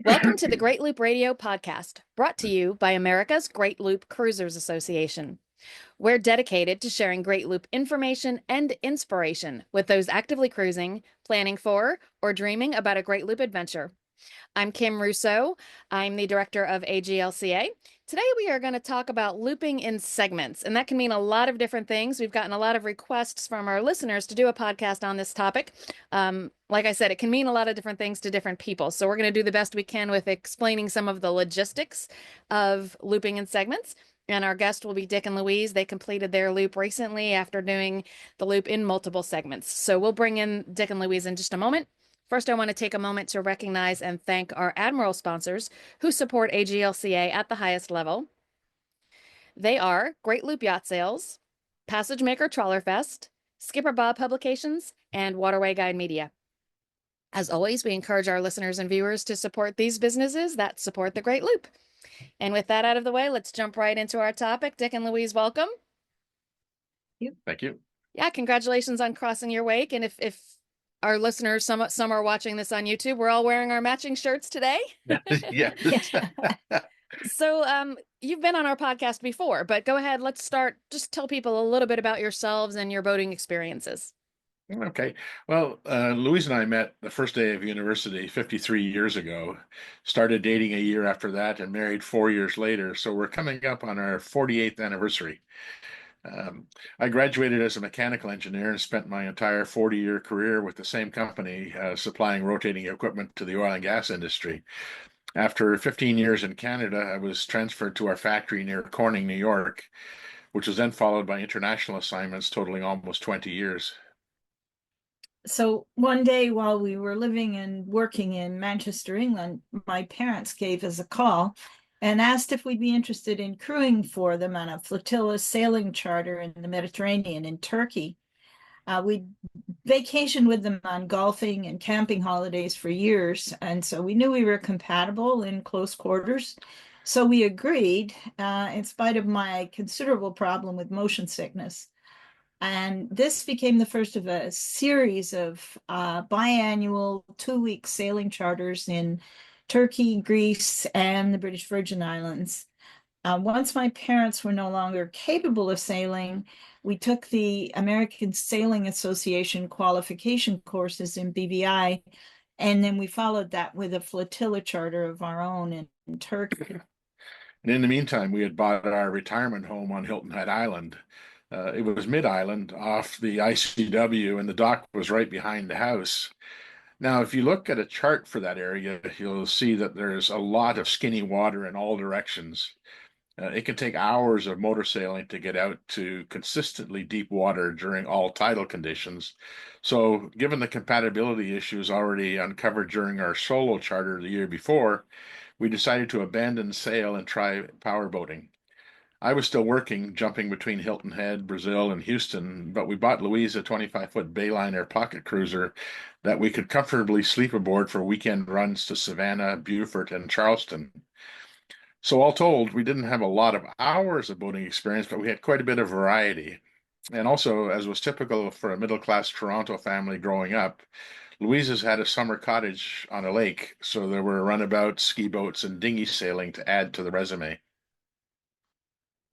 Welcome to the Great Loop Radio podcast, brought to you by America's Great Loop Cruisers Association. We're dedicated to sharing Great Loop information and inspiration with those actively cruising, planning for, or dreaming about a Great Loop adventure. I'm Kim Rousseau. I'm the director of AGLCA. Today we are going to talk about looping in segments, and that can mean a lot of different things. We've gotten a lot of requests from our listeners to do a podcast on this topic. Like I said, it can mean a lot of different things to different people. So we're going to do the best we can with explaining some of the logistics of looping in segments. And our guest will be Dick and Louise. They completed their loop recently after doing the loop in multiple segments. So we'll bring in Dick and Louise in just a moment. First, I want to take a moment to recognize and thank our Admiral sponsors who support AGLCA at the highest level. They are Great Loop Yacht Sales, Passage Maker Trawler Fest, Skipper Bob Publications, and Waterway Guide Media. As always, we encourage our listeners and viewers to support these businesses that support the Great Loop. And with that out of the way, let's jump right into our topic. Dick and Louise, welcome. Thank you. Yeah, congratulations on crossing your wake. And if our listeners, some are watching this on YouTube, we're all wearing our matching shirts today. Yeah. So you've been on our podcast before, but go ahead, let's start. Just tell people a little bit about yourselves and your boating experiences. Okay. Well, Louise and I met the first day of university 53 years ago, started dating a year after that, and married 4 years later. So we're coming up on our 48th anniversary. I graduated as a mechanical engineer and spent my entire 40-year career with the same company, supplying rotating equipment to the oil and gas industry. After 15 years in Canada, I was transferred to our factory near Corning, New York, which was then followed by international assignments totaling almost 20 years. So one day while we were living and working in Manchester, England, my parents gave us a call and asked if we'd be interested in crewing for them on a flotilla sailing charter in the Mediterranean in Turkey. We'd vacationed with them on golfing and camping holidays for years, and so we knew we were compatible in close quarters. So we agreed, in spite of my considerable problem with motion sickness. And this became the first of a series of biannual 2-week sailing charters in Turkey, Greece, and the British Virgin Islands. Once my parents were no longer capable of sailing, we took the American Sailing Association qualification courses in BVI, and then we followed that with a flotilla charter of our own in Turkey. And in the meantime, we had bought our retirement home on Hilton Head Island. It was mid-island off the ICW, and the dock was right behind the house. Now, if you look at a chart for that area, you'll see that there's a lot of skinny water in all directions. It can take hours of motor sailing to get out to consistently deep water during all tidal conditions. So, given the compatibility issues already uncovered during our solo charter the year before, we decided to abandon sail and try power boating. I was still working, jumping between Hilton Head, Brazil, and Houston, but we bought Louise a 25-foot Bayliner pocket cruiser that we could comfortably sleep aboard for weekend runs to Savannah, Beaufort, and Charleston. So all told, we didn't have a lot of hours of boating experience, but we had quite a bit of variety. And also, as was typical for a middle-class Toronto family growing up, Louise's had a summer cottage on a lake, so there were runabouts, ski boats, and dinghy sailing to add to the resume.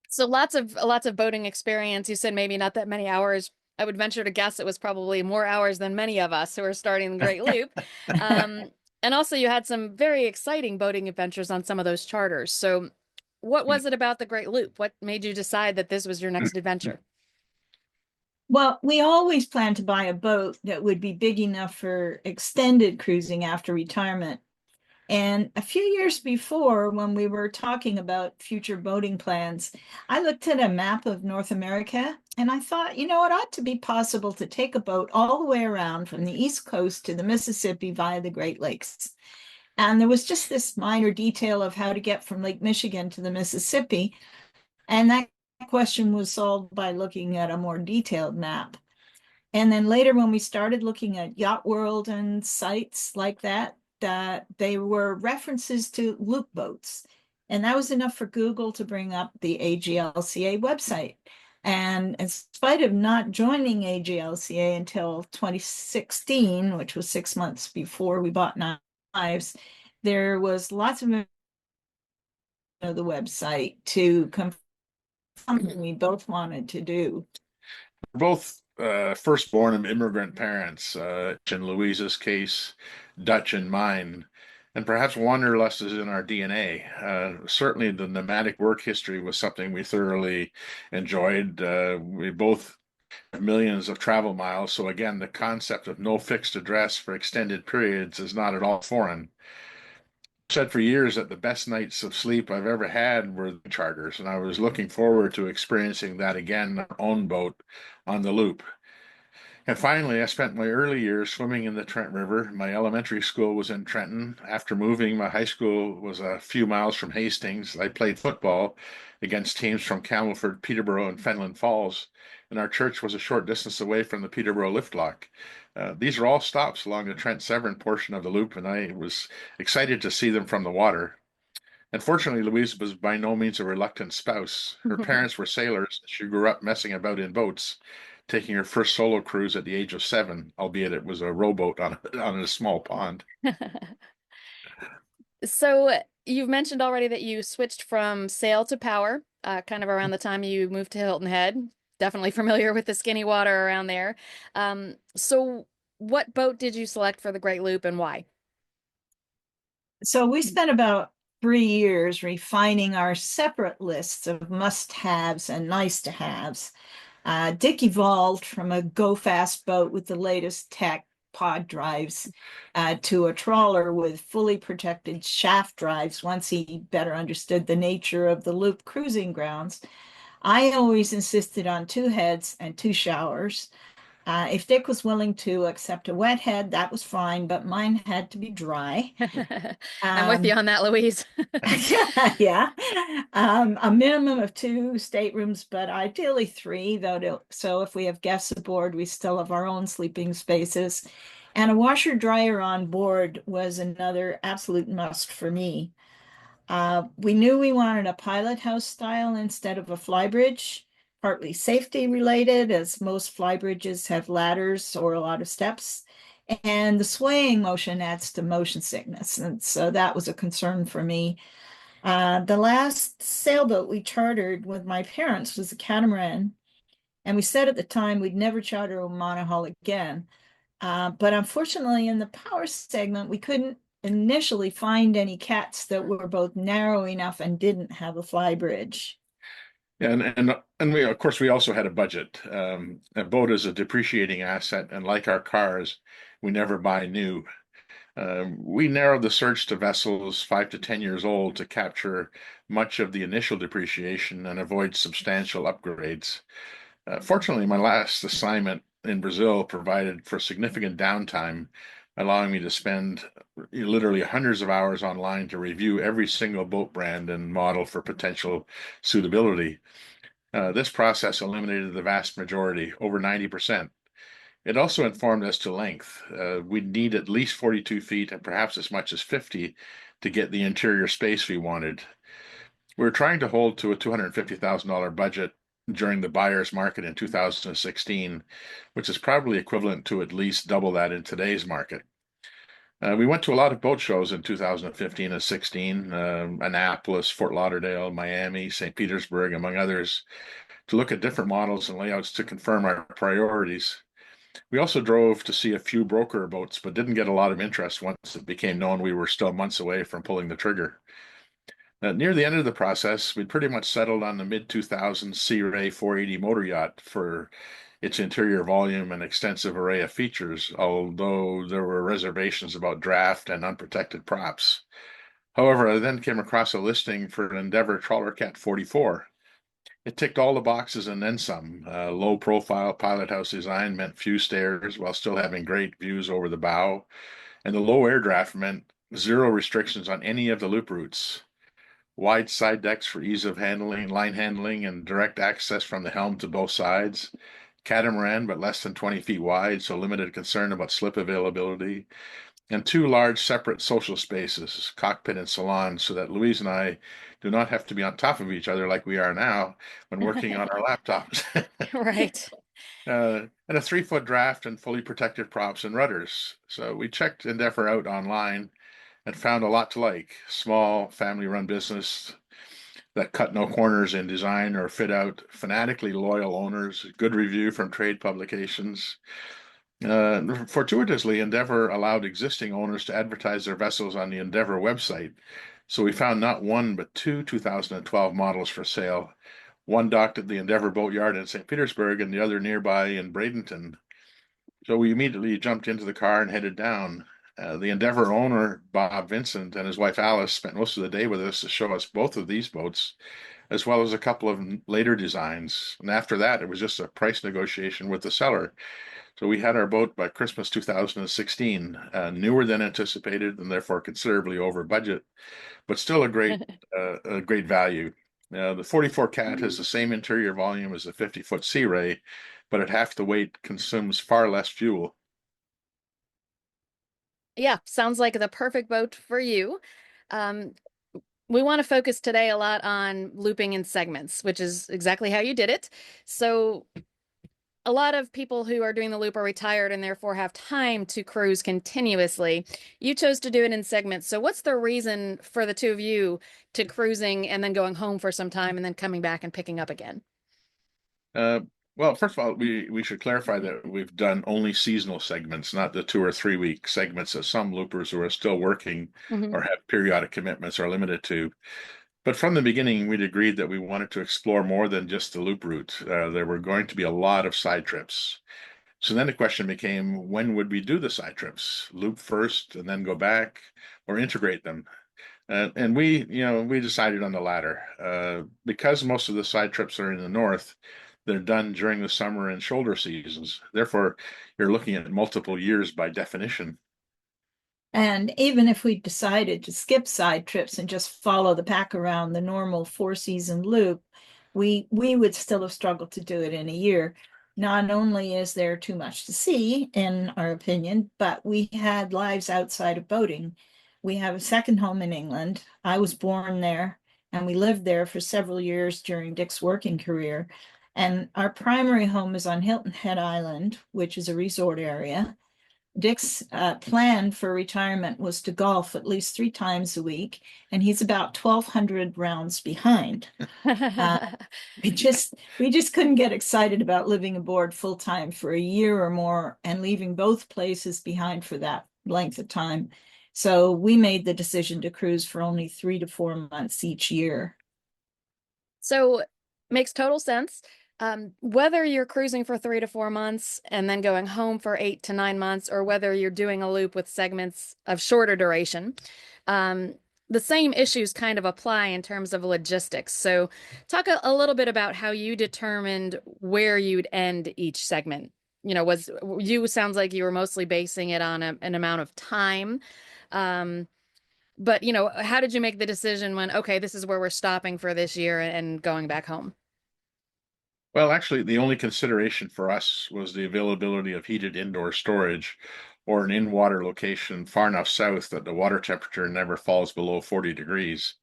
So lots of boating experience. You said maybe not that many hours. I would venture to guess it was probably more hours than many of us who are starting the Great Loop. And also you had some very exciting boating adventures on some of those charters. So what was it about the Great Loop? What made you decide that this was your next adventure? Well, we always planned to buy a boat that would be big enough for extended cruising after retirement. And a few years before, when we were talking about future boating plans, I looked at a map of North America and I thought, it ought to be possible to take a boat all the way around from the East Coast to the Mississippi via the Great Lakes. And there was just this minor detail of how to get from Lake Michigan to the Mississippi. And that question was solved by looking at a more detailed map. And then later, when we started looking at Yacht World and sites like that, they were references to loop boats. And that was enough for Google to bring up the AGLCA website. And in spite of not joining AGLCA until 2016, which was 6 months before we bought Knives, there was lots of the website to confirm something we both wanted to do. We're both firstborn of immigrant parents, in Louise's case, Dutch in mine, and perhaps wanderlust is in our DNA. Certainly, the nomadic work history was something we thoroughly enjoyed. We both have millions of travel miles, so again, the concept of no fixed address for extended periods is not at all foreign. I've said for years that the best nights of sleep I've ever had were the charters, and I was looking forward to experiencing that again on our own boat on the Loop. And finally, I spent my early years swimming in the Trent River. My elementary school was in Trenton. After moving, my high school was a few miles from Hastings. I played football against teams from Camelford, Peterborough, and Fenland Falls. And our church was a short distance away from the Peterborough lift lock. These are all stops along the Trent Severn portion of the loop, and I was excited to see them from the water. Unfortunately, Louise was by no means a reluctant spouse. Her parents were sailors. She grew up messing about in boats, taking her first solo cruise at the age of 7, albeit it was a rowboat on a small pond. So you've mentioned already that you switched from sail to power, kind of around the time you moved to Hilton Head. Definitely familiar with the skinny water around there. So what boat did you select for the Great Loop and why? So we spent about 3 years refining our separate lists of must-haves and nice-to-haves. Dick evolved from a go-fast boat with the latest tech, pod drives, to a trawler with fully protected shaft drives once he better understood the nature of the loop cruising grounds. I always insisted on 2 heads and 2 showers. If Dick was willing to accept a wet head, that was fine, but mine had to be dry. I'm with you on that, Louise. Yeah. A minimum of 2 staterooms, but ideally 3, so if we have guests aboard, we still have our own sleeping spaces. And a washer dryer on board was another absolute must for me. We knew we wanted a pilot house style instead of a flybridge, partly safety related, as most flybridges have ladders or a lot of steps. And the swaying motion adds to motion sickness. And so that was a concern for me. The last sailboat we chartered with my parents was a catamaran. And we said at the time we'd never charter a monohull again. But unfortunately, in the power segment, we couldn't initially find any cats that were both narrow enough and didn't have a fly bridge. And we, of course, we also had a budget. A boat is a depreciating asset, and like our cars, we never buy new. We narrowed the search to vessels 5 to 10 years old to capture much of the initial depreciation and avoid substantial upgrades. Fortunately, my last assignment in Brazil provided for significant downtime, allowing me to spend literally hundreds of hours online to review every single boat brand and model for potential suitability. This process eliminated the vast majority, over 90%. It also informed us to length. We'd need at least 42 feet and perhaps as much as 50 to get the interior space we wanted. We were trying to hold to a $250,000 budget during the buyer's market in 2016, which is probably equivalent to at least double that in today's market. We went to a lot of boat shows in 2015 and 16, Annapolis, Fort Lauderdale, Miami, St. Petersburg, among others, to look at different models and layouts to confirm our priorities. We also drove to see a few broker boats, but didn't get a lot of interest once it became known we were still months away from pulling the trigger. Near the end of the process, we'd pretty much settled on the mid-2000s Sea Ray 480 motor yacht for its interior volume and extensive array of features, although there were reservations about draft and unprotected props. However, I then came across a listing for an Endeavour Trawler Cat 44. It ticked all the boxes and then some. Low profile pilot house design meant few stairs while still having great views over the bow, and the low air draft meant zero restrictions on any of the loop routes. Wide side decks for ease of handling, line handling, and direct access from the helm to both sides. Catamaran, but less than 20 feet wide, so limited concern about slip availability. And 2 large separate social spaces, cockpit and salon, so that Louise and I do not have to be on top of each other like we are now when working on our laptops. Right. And a 3-foot draft and fully protected props and rudders. So we checked Endeavour out online, and found a lot to like. Small family-run business that cut no corners in design or fit out, fanatically loyal owners, good review from trade publications. Fortuitously, Endeavour allowed existing owners to advertise their vessels on the Endeavour website. So we found not one, but two 2012 models for sale. One docked at the Endeavour Boatyard in St. Petersburg and the other nearby in Bradenton. So we immediately jumped into the car and headed down. The Endeavour owner, Bob Vincent, and his wife Alice spent most of the day with us to show us both of these boats, as well as a couple of later designs. And after that, it was just a price negotiation with the seller. So we had our boat by Christmas 2016, newer than anticipated and therefore considerably over budget, but still a great value. The 44 Cat has the same interior volume as the 50-foot Sea Ray, but at half the weight consumes far less fuel. Yeah, sounds like the perfect boat for you. Um, we want to focus today a lot on looping in segments, which is exactly how you did it. So a lot of people who are doing the loop are retired and therefore have time to cruise continuously. You chose to do it in segments. So what's the reason for the two of you to cruising and then going home for some time and then coming back and picking up again? Uh, well, first of all, we should clarify that we've done only seasonal segments, not the 2 or 3 week segments that some loopers who are still working Mhm. or have periodic commitments are limited to. But from the beginning, we'd agreed that we wanted to explore more than just the loop route. There were going to be a lot of side trips. So then the question became, when would we do the side trips? Loop first and then go back, or integrate them? And we decided on the latter. Because most of the side trips are in the north, they're done during the summer and shoulder seasons. Therefore, you're looking at multiple years by definition. And even if we decided to skip side trips and just follow the pack around the normal 4 season loop, we would still have struggled to do it in a year. Not only is there too much to see, in our opinion, but we had lives outside of boating. We have a second home in England. I was born there, and we lived there for several years during Dick's working career. And our primary home is on Hilton Head Island, which is a resort area. Dick's plan for retirement was to golf at least 3 times a week, and he's about 1,200 rounds behind. Uh, we just couldn't get excited about living aboard full time for a year or more and leaving both places behind for that length of time. So we made the decision to cruise for only 3 to 4 months each year. So makes total sense. Whether you're cruising for 3 to 4 months and then going home for 8 to 9 months, or whether you're doing a loop with segments of shorter duration, um, the same issues kind of apply in terms of logistics. So talk a little bit about how you determined where you'd end each segment. Was you sounds like you were mostly basing it on an amount of time. Um, but how did you make the decision when, okay, this is where we're stopping for this year and going back home? Well, actually, the only consideration for us was the availability of heated indoor storage or an in-water location far enough south that the water temperature never falls below 40 degrees.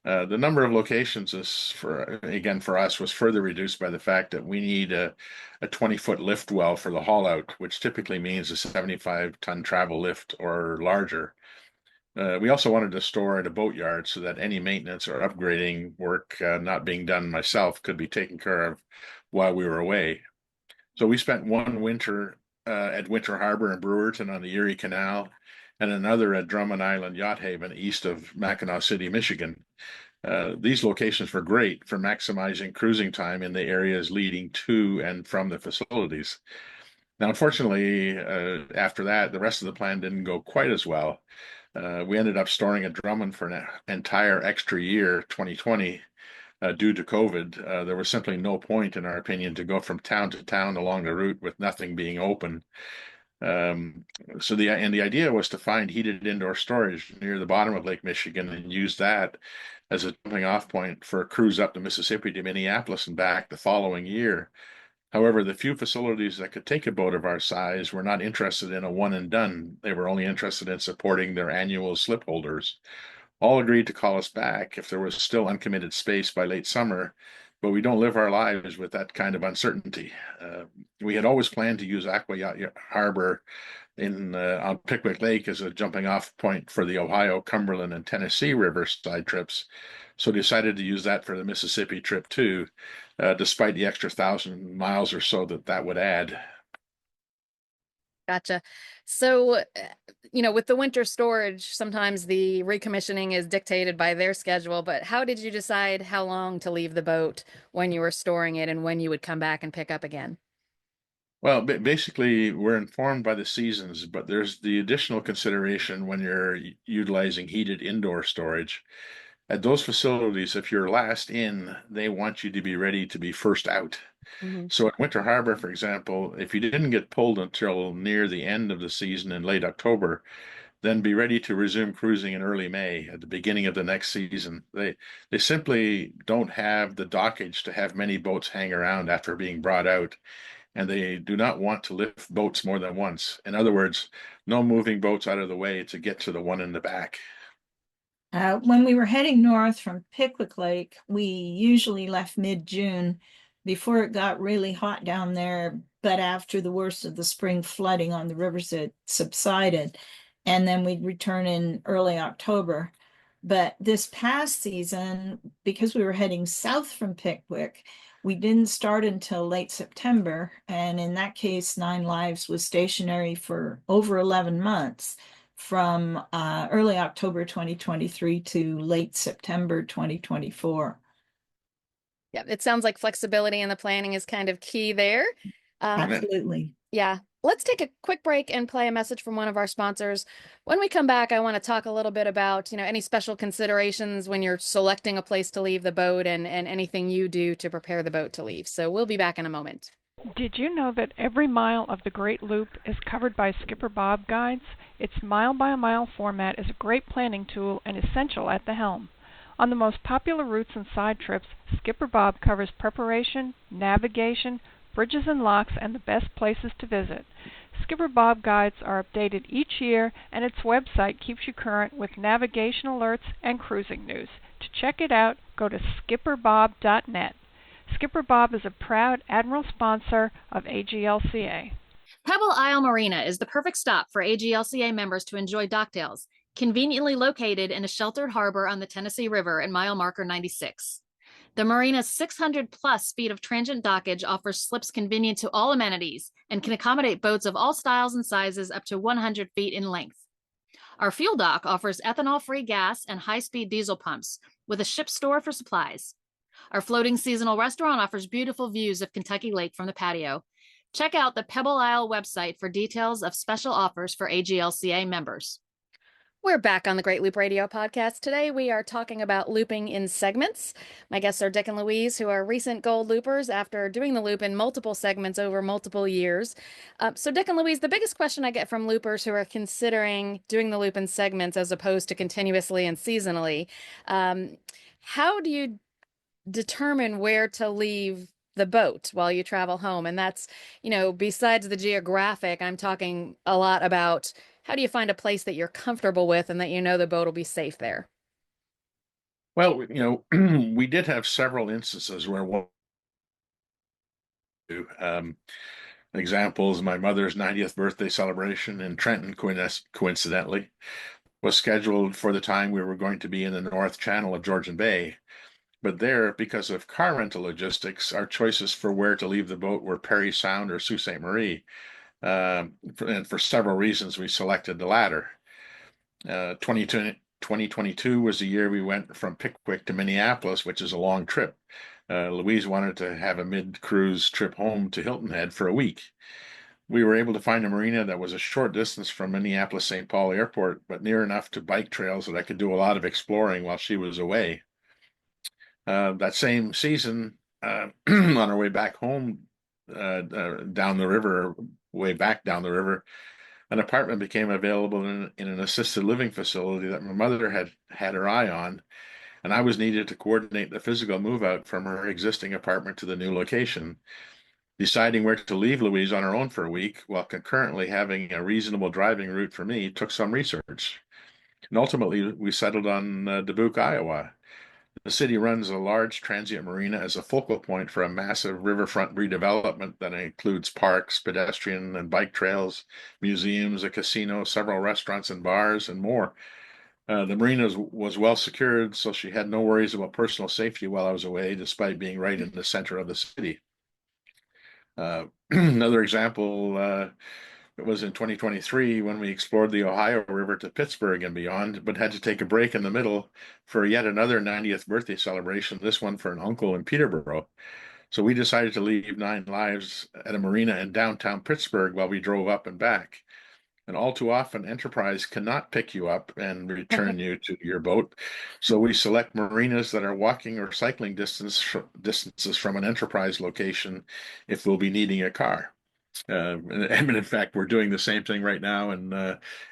The number of locations for us was further reduced by the fact that we need a 20-foot lift well for the haul out, which typically means a 75-ton travel lift or larger. We also wanted to store at a boatyard so that any maintenance or upgrading work not being done myself could be taken care of while we were away. So we spent one winter at Winter Harbor in Brewerton on the Erie Canal and another at Drummond Island Yacht Haven east of Mackinac City, Michigan. These locations were great for maximizing cruising time in the areas leading to and from the facilities. Now, unfortunately, after that, the rest of the plan didn't go quite as well. We ended up storing at Drummond for an entire extra year, 2020, due to COVID. There was simply no point, in our opinion, to go from town to town along the route with nothing being open. Um, the idea was to find heated indoor storage near the bottom of Lake Michigan and use that as a jumping off point for a cruise up the Mississippi to Minneapolis and back the following year. However, the few facilities that could take a boat of our size were not interested in a one and done. They were only interested in supporting their annual slip holders. All agreed to call us back if there was still uncommitted space by late summer, but we don't live our lives with that kind of uncertainty. We had always planned to use Aqua Yacht Harbor on Pickwick Lake as a jumping off point for the Ohio, Cumberland, and Tennessee River side trips. So decided to use that for the Mississippi trip too, despite the extra 1,000 miles or so that would add. Gotcha. So, with the winter storage, sometimes the recommissioning is dictated by their schedule, but how did you decide how long to leave the boat when you were storing it and when you would come back and pick up again? Well, basically, we're informed by the seasons, but there's the additional consideration when you're utilizing heated indoor storage. At those facilities, if you're last in, they want you to be ready to be first out. Hmm. So at Winter Harbor, for example, if you didn't get pulled until near the end of the season in late October, then be ready to resume cruising in early May at the beginning of the next season. They simply don't have the dockage to have many boats hang around after being brought out, and they do not want to lift boats more than once. In other words, no moving boats out of the way to get to the one in the back. When we were heading north from Pickwick Lake, we usually left mid-June before it got really hot down there, but after the worst of the spring flooding on the rivers had subsided, and then we'd return in early October. But this past season, because we were heading south from Pickwick, we didn't start until late September, and in that case, Nine Lives was stationary for over 11 months from early October 2023 to late September 2024. Yeah, it sounds like flexibility in the planning is kind of key there. Absolutely. Yeah. Let's take a quick break and play a message from one of our sponsors. When we come back, I want to talk a little bit about, any special considerations when you're selecting a place to leave the boat and anything you do to prepare the boat to leave. So we'll be back in a moment. Did you know that every mile of the Great Loop is covered by Skipper Bob guides? Its mile-by-mile format is a great planning tool and essential at the helm. On the most popular routes and side trips, Skipper Bob covers preparation, navigation, bridges and locks, and the best places to visit. Skipper Bob guides are updated each year, and its website keeps you current with navigation alerts and cruising news. To check it out, go to skipperbob.net. Skipper Bob is a proud Admiral sponsor of AGLCA. Pebble Isle Marina is the perfect stop for AGLCA members to enjoy docktails, conveniently located in a sheltered harbor on the Tennessee River at mile marker 96. The marina's 600-plus feet of transient dockage offers slips convenient to all amenities and can accommodate boats of all styles and sizes up to 100 feet in length. Our fuel dock offers ethanol-free gas and high-speed diesel pumps with a ship store for supplies. Our floating seasonal restaurant offers beautiful views of Kentucky Lake from the patio. Check out the Pebble Isle website for details of special offers for AGLCA members. We're back on the Great Loop Radio podcast. Today we are talking about looping in segments. My guests are Dick and Louise, who are recent gold loopers after doing the loop in multiple segments over multiple years. So Dick and Louise, the biggest question I get from loopers who are considering doing the loop in segments as opposed to continuously and seasonally, how do you determine where to leave the boat while you travel home? And that's, besides the geographic, I'm talking a lot about how do you find a place that you're comfortable with and that the boat will be safe there? Well, we did have several instances where examples, my mother's 90th birthday celebration in Trenton, coincidentally, was scheduled for the time we were going to be in the North Channel of Georgian Bay. But there, because of car rental logistics, our choices for where to leave the boat were Perry Sound or Sault Ste. Marie. And for several reasons, we selected the latter. 2022 was the year we went from Pickwick to Minneapolis, which is a long trip. Louise wanted to have a mid-cruise trip home to Hilton Head for a week. We were able to find a marina that was a short distance from Minneapolis-St. Paul Airport, but near enough to bike trails that I could do a lot of exploring while she was away. That same season, on our way back home, down the river, way back down the river, an apartment became available in an assisted living facility that my mother had her eye on, and I was needed to coordinate the physical move out from her existing apartment to the new location. Deciding where to leave Louise on her own for a week while concurrently having a reasonable driving route for me took some research. And ultimately, we settled on Dubuque, Iowa. The city runs a large transient marina as a focal point for a massive riverfront redevelopment that includes parks, pedestrian and bike trails, museums, a casino, several restaurants and bars, and more. The marina was well secured, so she had no worries about personal safety while I was away, despite being right in the center of the city. Another example, it was in 2023 when we explored the Ohio River to Pittsburgh and beyond, but had to take a break in the middle for yet another 90th birthday celebration, this one for an uncle in Peterborough. So we decided to leave 9 lives at a marina in downtown Pittsburgh while we drove up and back. And all too often, Enterprise cannot pick you up and return you to your boat. So we select marinas that are walking or cycling distances from an Enterprise location if we'll be needing a car. And in fact, we're doing the same thing right now in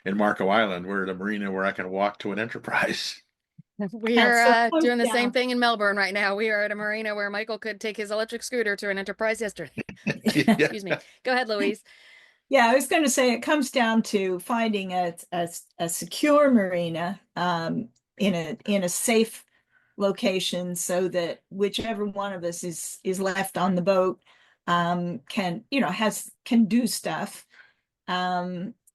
Marco Island. We're at a marina where I can walk to an Enterprise. We are doing the same thing in Melbourne right now. We are at a marina where Michael could take his electric scooter to an Enterprise yesterday. Excuse me. Go ahead, Louise. Yeah, I was going to say it comes down to finding a secure marina in a safe location so that whichever one of us is left on the boat can do stuff.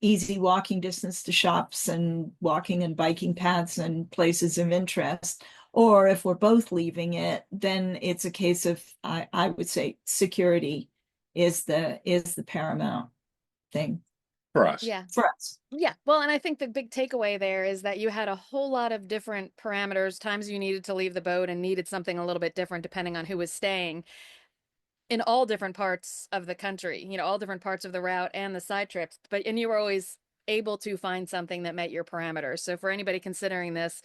Easy walking distance to shops and walking and biking paths and places of interest. Or if we're both leaving it, then it's a case of I would say security is the paramount thing For us. Yeah. for us. Yeah. Well, and I think the big takeaway there is that you had a whole lot of different parameters, times you needed to leave the boat and needed something a little bit different depending on who was staying in all different parts of the country, all different parts of the route and the side trips. And you were always able to find something that met your parameters. So for anybody considering this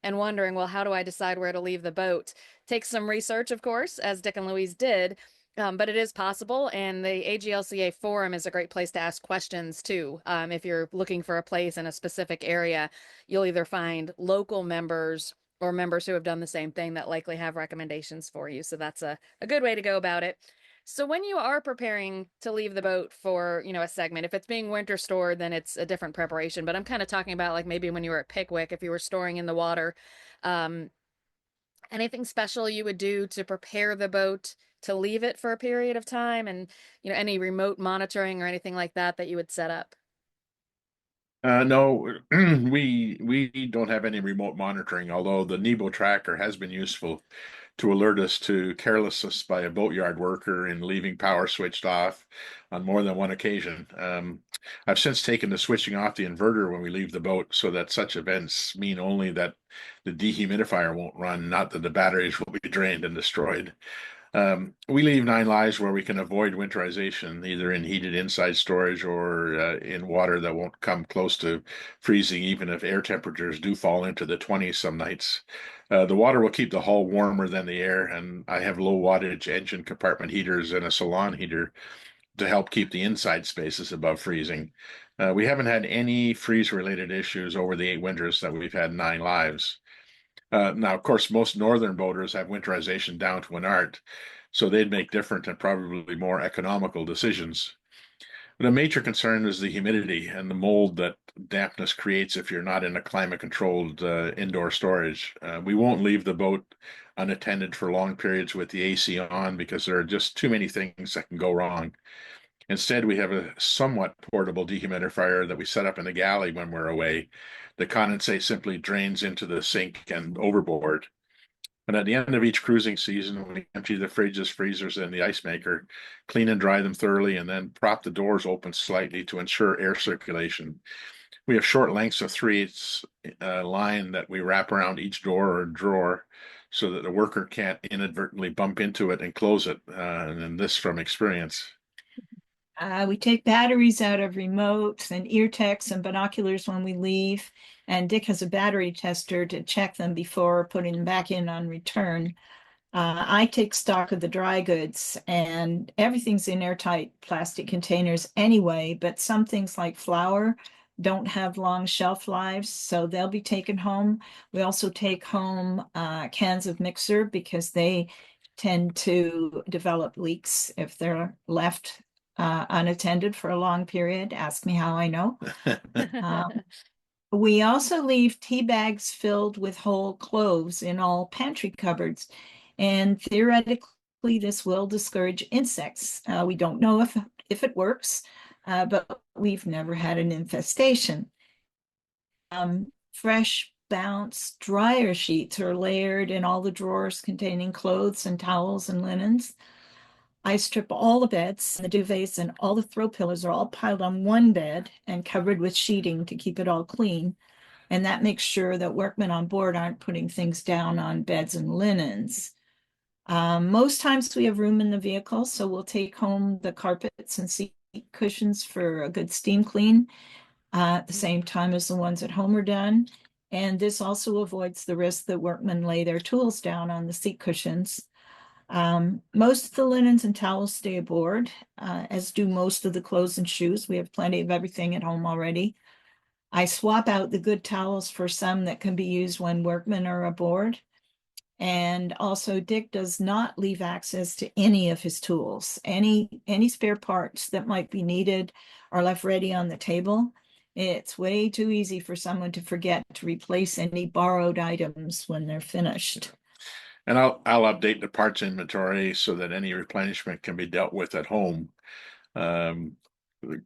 and wondering, well, how do I decide where to leave the boat? Take some research, of course, as Dick and Louise did. But it is possible, and the AGLCA forum is a great place to ask questions too. If you're looking for a place in a specific area, you'll either find local members or members who have done the same thing that likely have recommendations for you. So that's a good way to go about it. So when you are preparing to leave the boat for, a segment, if it's being winter stored, then it's a different preparation. But I'm kind of talking about like maybe when you were at Pickwick, if you were storing in the water, anything special you would do to prepare the boat to leave it for a period of time, and any remote monitoring or anything like that you would set up? No, we don't have any remote monitoring, although the Nebo tracker has been useful to alert us to carelessness by a boatyard worker in leaving power switched off on more than one occasion. I've since taken to switching off the inverter when we leave the boat so that such events mean only that the dehumidifier won't run, not that the batteries will be drained and destroyed. We leave 9 lives where we can avoid winterization, either in heated inside storage or in water that won't come close to freezing, even if air temperatures do fall into the 20s some nights. The water will keep the hull warmer than the air, and I have low wattage engine compartment heaters and a salon heater to help keep the inside spaces above freezing. We haven't had any freeze-related issues over the 8 winters that we've had 9 lives. Now, of course, most northern boaters have winterization down to an art, so they'd make different and probably more economical decisions. But a major concern is the humidity and the mold that dampness creates if you're not in a climate-controlled indoor storage. We won't leave the boat unattended for long periods with the AC on because there are just too many things that can go wrong. Instead, we have a somewhat portable dehumidifier that we set up in the galley when we're away. The condensate simply drains into the sink and overboard. And at the end of each cruising season, we empty the fridges, freezers, and the ice maker, clean and dry them thoroughly, and then prop the doors open slightly to ensure air circulation. We have short lengths of 3/8 line that we wrap around each door or drawer so that the worker can't inadvertently bump into it and close it. And this from experience. We take batteries out of remotes and ear techs and binoculars when we leave. And Dick has a battery tester to check them before putting them back in on return. I take stock of the dry goods, and everything's in airtight plastic containers anyway, but some things like flour don't have long shelf lives, so they'll be taken home. We also take home cans of mixer because they tend to develop leaks if they're left unattended for a long period. Ask me how I know. We also leave tea bags filled with whole cloves in all pantry cupboards. And theoretically, this will discourage insects. We don't know if it works, but we've never had an infestation. Fresh bounce dryer sheets are layered in all the drawers containing clothes and towels and linens. I strip all the beds, the duvets, and all the throw pillows are all piled on one bed and covered with sheeting to keep it all clean. And that makes sure that workmen on board aren't putting things down on beds and linens. Most times we have room in the vehicle, so we'll take home the carpets and seat cushions for a good steam clean at the same time as the ones at home are done. And this also avoids the risk that workmen lay their tools down on the seat cushions. Most of the linens and towels stay aboard, as do most of the clothes and shoes. We have plenty of everything at home already. I swap out the good towels for some that can be used when workmen are aboard. And also Dick does not leave access to any of his tools. Any spare parts that might be needed are left ready on the table. It's way too easy for someone to forget to replace any borrowed items when they're finished. And I'll update the parts inventory so that any replenishment can be dealt with at home. Um,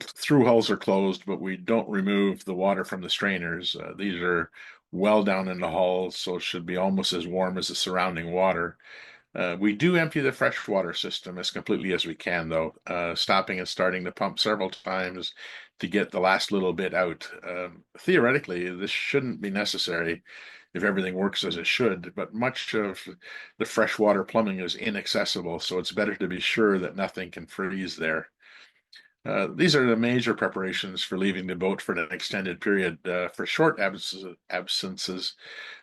Through hulls are closed, but we don't remove the water from the strainers. These are well down in the hulls, so it should be almost as warm as the surrounding water. We do empty the freshwater system as completely as we can, though, stopping and starting the pump several times to get the last little bit out. Theoretically, this shouldn't be necessary if everything works as it should, but much of the freshwater plumbing is inaccessible, so it's better to be sure that nothing can freeze there. These are the major preparations for leaving the boat for an extended period. For short absences,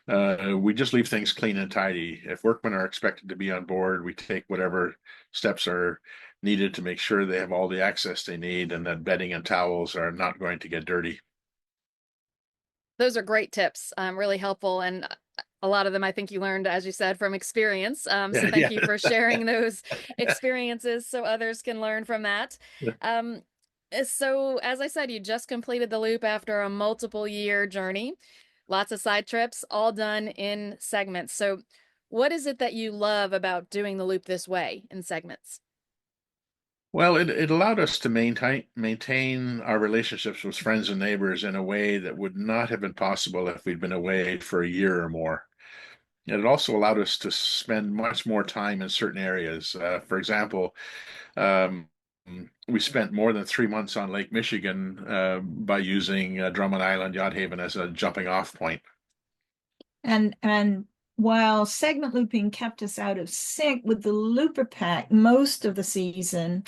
we just leave things clean and tidy. If workmen are expected to be on board, we take whatever steps are needed to make sure they have all the access they need and that bedding and towels are not going to get dirty. Those are great tips, really helpful. And a lot of them I think you learned, as you said, from experience. So thank Yeah. you for sharing those experiences so others can learn from that. Um, so, as I said, you just completed the loop after a multiple year journey, lots of side trips, all done in segments. So, what is it that you love about doing the loop this way in segments? Well, it allowed us to maintain our relationships with friends and neighbors in a way that would not have been possible if we'd been away for a year or more. And it also allowed us to spend much more time in certain areas. For example, um, we spent more than 3 months on Lake Michigan by using Drummond Island Yacht Haven as a jumping off point. And while segment looping kept us out of sync with the looper pack most of the season,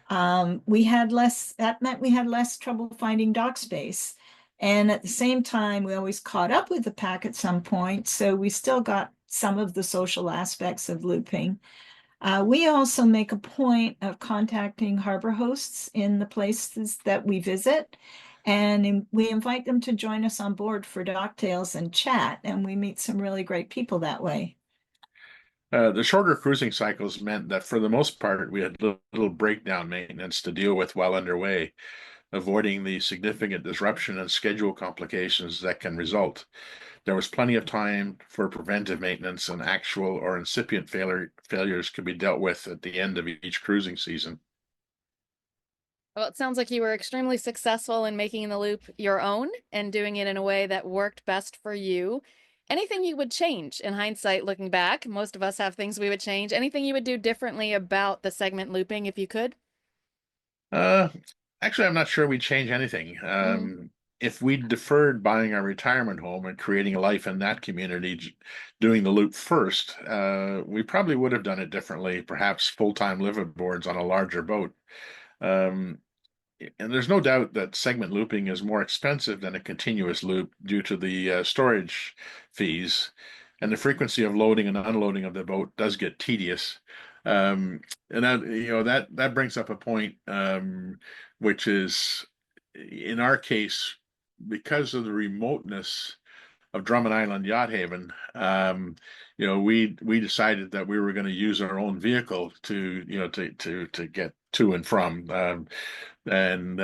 that meant we had less trouble finding dock space. And at the same time, we always caught up with the pack at some point. So we still got some of the social aspects of looping. We also make a point of contacting harbor hosts in the places that we visit. And we invite them to join us on board for docktails and chat. And we meet some really great people that way. The shorter cruising cycles meant that for the most part, we had little breakdown maintenance to deal with while underway, avoiding the significant disruption and schedule complications that can result. There was plenty of time for preventive maintenance, and actual or incipient failures could be dealt with at the end of each cruising season. Well, it sounds like you were extremely successful in making the loop your own and doing it in a way that worked best for you. Anything you would change in hindsight, looking back? Most of us have things we would change. Anything you would do differently about the segment looping if you could? Uh, Actually, I'm not sure we'd change anything. Mm. If we'd deferred buying our retirement home and creating a life in that community, doing the loop first, we probably would have done it differently, perhaps full-time liveaboards on a larger boat. Um, and there's no doubt that segment looping is more expensive than a continuous loop due to the storage fees, and the frequency of loading and unloading of the boat does get tedious. Um, and that brings up a point, which is in our case, because of the remoteness of Drummond Island Yacht Haven, we decided that we were going to use our own vehicle to get to and from. And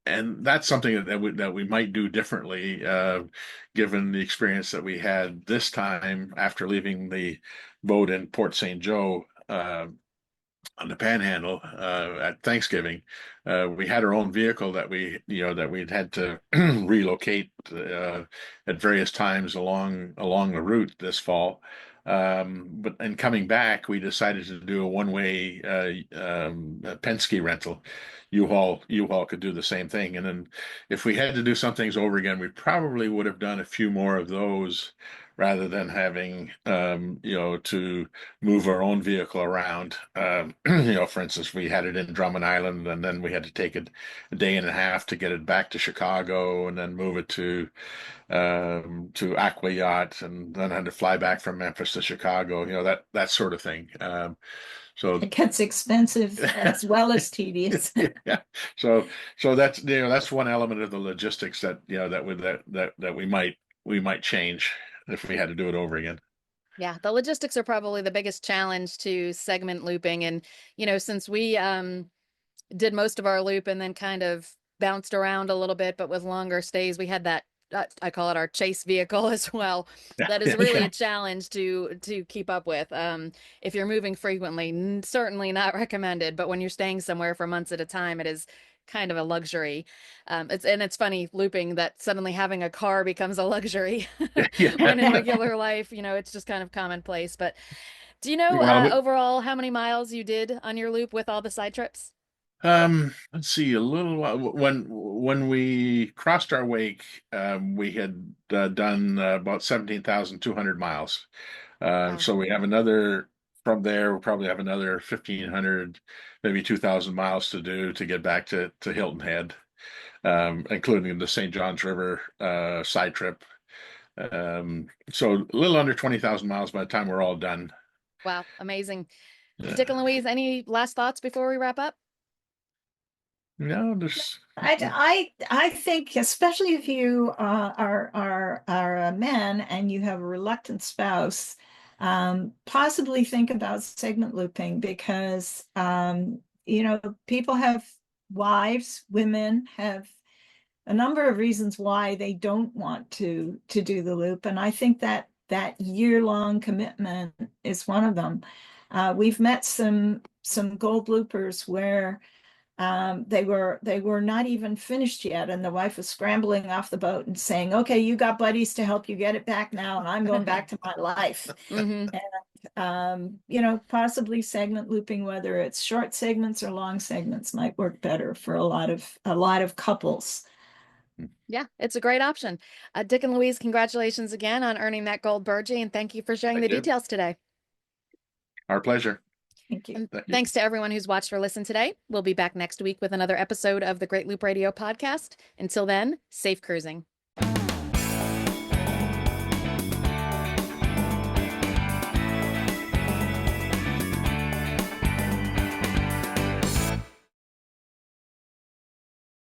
and that's something that we might do differently, given the experience that we had this time after leaving the boat in Port St. Joe. On the Panhandle at Thanksgiving, we had our own vehicle that we'd had to relocate at various times along the route this fall. But in coming back, we decided to do a one-way Penske rental. U-Haul could do the same thing, and then if we had to do some things over again, we probably would have done a few more of those rather than having to move our own vehicle around. For instance, we had it in Drummond Island, and then we had to take it a day and a half to get it back to Chicago, and then move it to Aqua Yacht, and then had to fly back from Memphis to Chicago. That sort of thing. So it gets expensive as well as tedious. yeah. So that's one element of the logistics that we might change if we had to do it over again. Yeah, the logistics are probably the biggest challenge to segment looping. And, since we did most of our loop and then kind of bounced around a little bit, but with longer stays, we had that I call it our chase vehicle as well. That is really a challenge to keep up with. If you're moving frequently, certainly not recommended. But when you're staying somewhere for months at a time, it is kind of a luxury. It's funny looping that suddenly having a car becomes a luxury when in regular life, it's just kind of commonplace. But do you know overall how many miles you did on your loop with all the side trips? Let's see, a little while when we crossed our wake, we had done about 17,200 miles. Wow. So we have another from there. We'll probably have another 1,500, maybe 2,000 miles to do to get back to Hilton Head, including the St. Johns River side trip. So a little under 20,000 miles by the time we're all done. Wow, amazing. Dick and Louise, any last thoughts before we wrap up? No, there's. I think, especially if you are a man and you have a reluctant spouse, possibly think about segment looping because people have wives, women have a number of reasons why they don't want to do the loop, and I think that year-long commitment is one of them. We've met some gold loopers where they were not even finished yet, and the wife was scrambling off the boat and saying, "Okay, you got buddies to help you get it back now, and I'm going back to my life." Mm-hmm. And possibly segment looping, whether it's short segments or long segments, might work better for a lot of couples. Yeah, it's a great option. Dick and Louise, congratulations again on earning that gold burgee, and thank you for sharing the details today. Our pleasure. Thank you. And thanks to everyone who's watched or listened today. We'll be back next week with another episode of the Great Loop Radio podcast. Until then, safe cruising.